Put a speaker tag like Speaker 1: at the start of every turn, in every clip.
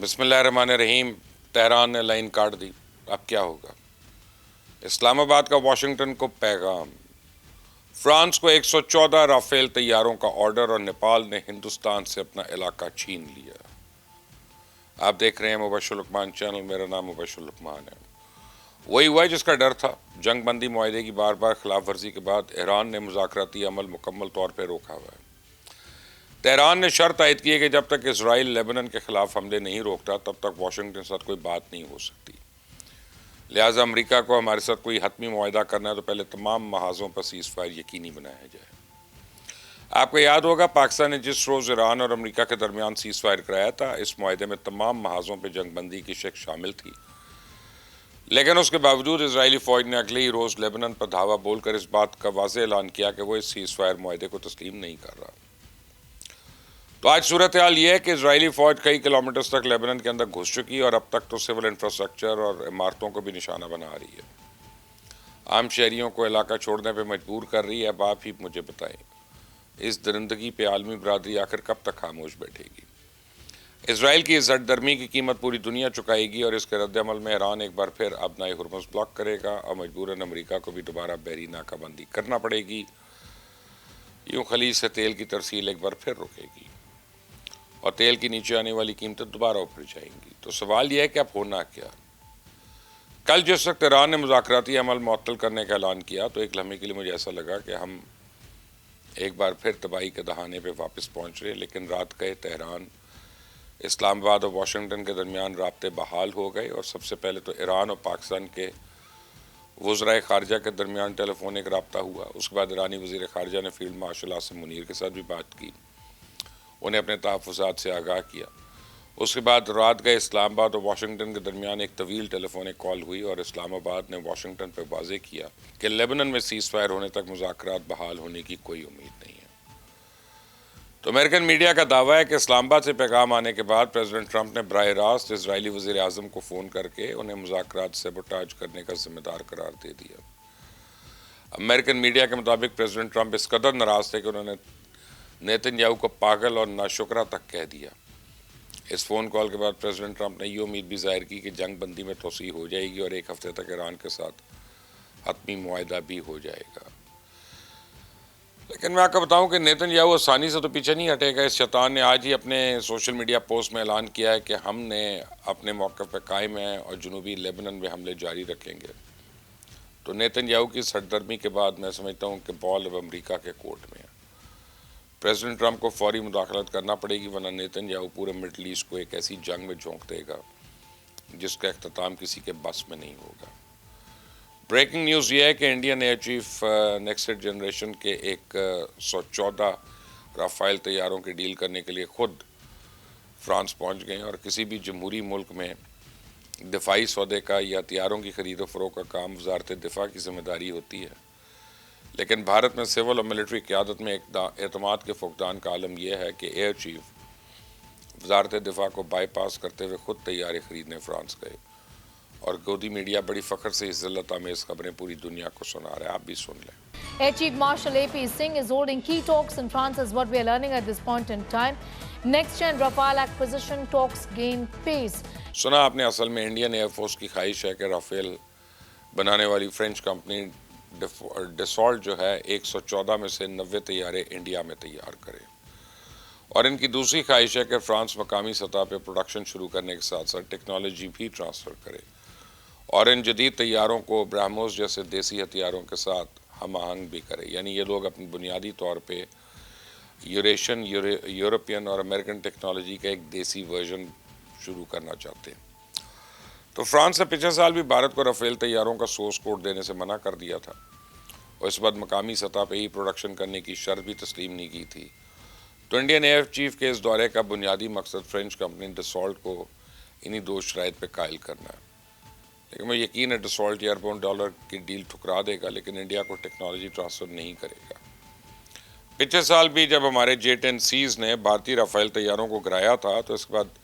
Speaker 1: بسم اللہ الرحمن الرحیم. تہران نے لائن کاٹ دی، اب کیا ہوگا؟ اسلام آباد کا واشنگٹن کو پیغام. فرانس کو 114 رافیل طیاروں کا آرڈر اور نیپال نے ہندوستان سے اپنا علاقہ چھین لیا. آپ دیکھ رہے ہیں مبشر لقمان چینل، میرا نام مبشر لقمان ہے. وہی ہوا ہے جس کا ڈر تھا. جنگ بندی معاہدے کی بار بار خلاف ورزی کے بعد ایران نے مذاکراتی عمل مکمل طور پہ روکا ہوا ہے. تہران نے شرط عائد کی ہے کہ جب تک اسرائیل لیبنن کے خلاف حملے نہیں روکتا تب تک واشنگٹن کے ساتھ کوئی بات نہیں ہو سکتی. لہٰذا امریکہ کو ہمارے ساتھ کوئی حتمی معاہدہ کرنا ہے تو پہلے تمام محاذوں پر سیز فائر یقینی بنایا جائے. آپ کو یاد ہوگا پاکستان نے جس روز ایران اور امریکہ کے درمیان سیز فائر کرایا تھا، اس معاہدے میں تمام محاذوں پہ جنگ بندی کی شک شامل تھی، لیکن اس کے باوجود اسرائیلی فوج نے اگلے ہی روز لیبنن پر دھاوا بول کر اس بات کا واضح اعلان کیا کہ وہ اس سیز فائر معاہدے کو تسلیم نہیں کر رہا. تو آج صورتحال یہ ہے کہ اسرائیلی فوج کئی کلومیٹرز تک لیبنن کے اندر گھس چکی اور اب تک تو سول انفراسٹرکچر اور عمارتوں کو بھی نشانہ بنا رہی ہے. عام شہریوں کو علاقہ چھوڑنے پہ مجبور کر رہی ہے. اب آپ ہی مجھے بتائیں، اس درندگی پہ عالمی برادری آخر کب تک خاموش بیٹھے گی؟ اسرائیل کی اس زٹ درمی کی قیمت پوری دنیا چکائے گی اور اس کے رد عمل میں ایران ایک بار پھر ابنائے ہرمز بلاک کرے گا اور مجبوراً امریکہ کو بھی دوبارہ بحری ناکہ بندی کرنا پڑے گی. یوں خلیج سے تیل کی ترسیل ایک بار پھر رکے گی اور تیل کی نیچے آنے والی قیمتیں دوبارہ اوپر جائیں گی. تو سوال یہ ہے کہ اب ہونا کیا؟ کل جس وقت ایران نے مذاکراتی عمل معطل کرنے کا اعلان کیا تو ایک لمحے کے لیے مجھے ایسا لگا کہ ہم ایک بار پھر تباہی کے دہانے پہ واپس پہنچ رہے، لیکن رات گئے تہران، اسلام آباد اور واشنگٹن کے درمیان رابطے بحال ہو گئے اور سب سے پہلے تو ایران اور پاکستان کے وزرائے خارجہ کے درمیان ٹیلی فونک رابطہ ہوا. اس کے بعد ایرانی وزیر خارجہ نے فیلڈ مارشل عاصم منیر کے ساتھ بھی بات کی، انہیں اپنے تحفظات سے آگاہ کیا. اس کے بعد رات گئے اسلام آباد اور واشنگٹن کے درمیان ایک طویل ٹیلی فونک کال ہوئی اور اسلام آباد نے واشنگٹن پہ واضح کیا کہ لیبنن میں سیز فائر ہونے تک مذاکرات بحال ہونے کی کوئی امید نہیں ہے. تو امریکن میڈیا کا دعویٰ ہے کہ اسلام آباد سے پیغام آنے کے بعد پریزیڈنٹ ٹرمپ نے براہ راست اسرائیلی وزیر اعظم کو فون کر کے انہیں مذاکرات سیبوٹاج کرنے کا ذمہ دار قرار دے دیا. امریکن میڈیا کے مطابق پریزیڈنٹ ٹرمپ اس قدر ناراض تھے کہ انہوں نے نیتن یاہو کو پاگل اور ناشکرہ تک کہہ دیا. اس فون کال کے بعد پریزیڈنٹ ٹرمپ نے یہ امید بھی ظاہر کی کہ جنگ بندی میں توسیع ہو جائے گی اور ایک ہفتے تک ایران کے ساتھ حتمی معاہدہ بھی ہو جائے گا. لیکن میں آپ کو بتاؤں کہ نیتن یاہو آسانی سے تو پیچھے نہیں ہٹے گا. اس شیطان نے آج ہی اپنے سوشل میڈیا پوسٹ میں اعلان کیا ہے کہ ہم نے اپنے موقف پہ قائم ہیں اور جنوبی لیبنن میں حملے جاری رکھیں گے. تو نیتن یاہو کی سرگرمی کے بعد میں سمجھتا ہوں کہ بال اب امریکہ کے کورٹ میں ہے. پریزیڈنٹ ٹرمپ کو فوری مداخلت کرنا پڑے گی، ورنہ نیتن یاہو پورے مڈل ایسٹ کو ایک ایسی جنگ میں جھونک دے گا جس کا اختتام کسی کے بس میں نہیں ہوگا. بریکنگ نیوز یہ ہے کہ Indian air chief next generation کے 114 رافائل طیاروں کی ڈیل کرنے کے لیے خود فرانس پہنچ گئے ہیں. اور کسی بھی جمہوری ملک میں دفاعی سودے کا یا ہتھیاروں کی خرید و فروخت کا کام وزارت دفاع کی ذمہ داری ہوتی ہے، لیکن بھارت میں سول اور ملٹری قیادت میں اعتماد کے فقدان کا عالم یہ ہے کہ ایئر چیف وزارت دفاع کو بائی پاس کرتے ہوئے خود طیارے خریدنے فرانس گئے. اور گودی میڈیا بڑی فخر سے اس ذلت آمیز خبریں پوری دنیا کو سنا رہا ہے. آپ بھی سن لیں.
Speaker 2: Air Chief Marshal AP Singh is holding key talks in France is what we are learning at this point in time. Next-gen Rafale acquisition talks gain pace.
Speaker 1: سنا آپ نے، اصل میں انڈین ایئر فورس کی خواہش ہے کہ رافیل بنانے والی فرینچ کمپنی ڈسالٹ جو ہے 114 میں سے 90 طیارے انڈیا میں تیار کرے. اور ان کی دوسری خواہش ہے کہ فرانس مقامی سطح پہ پروڈکشن شروع کرنے کے ساتھ ساتھ ٹیکنالوجی بھی ٹرانسفر کرے اور ان جدید طیاروں کو برہموس جیسے دیسی ہتھیاروں کے ساتھ ہم آہنگ بھی کرے. یعنی یہ لوگ اپنی بنیادی طور پہ یورپین اور امریکن ٹیکنالوجی کا ایک دیسی ورژن شروع کرنا چاہتے ہیں. تو فرانس نے پچھلے سال بھی بھارت کو رافیل طیاروں کا سورس کوڈ دینے سے منع کر دیا تھا اور اس بعد مقامی سطح پہ ہی پروڈکشن کرنے کی شرط بھی تسلیم نہیں کی تھی. تو انڈین ایئر چیف کے اس دورے کا بنیادی مقصد فرینچ کمپنی ڈسالٹ کو انہی دو شرائط پہ قائل کرنا ہے. لیکن میں یقین ہے ڈسالٹ $1 کی ڈیل ٹھکرا دے گا، لیکن انڈیا کو ٹیکنالوجی ٹرانسفر نہیں کرے گا. پچھلے سال بھی جب ہمارے J-10Cs نے بھارتی رافیل طیاروں کو گرایا تھا تو اس کے بعد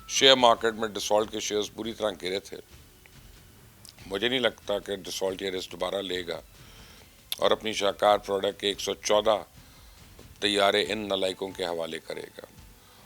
Speaker 1: شیئر مارکیٹ میں ڈسالٹ کے شیئرز بری طرح گرے تھے. مجھے نہیں لگتا کہ ڈسالٹ یہ رسک دوبارہ لے گا اور اپنی شاہکار پروڈکٹ کے 114 طیارے ان نالائکوں کے حوالے کرے گا.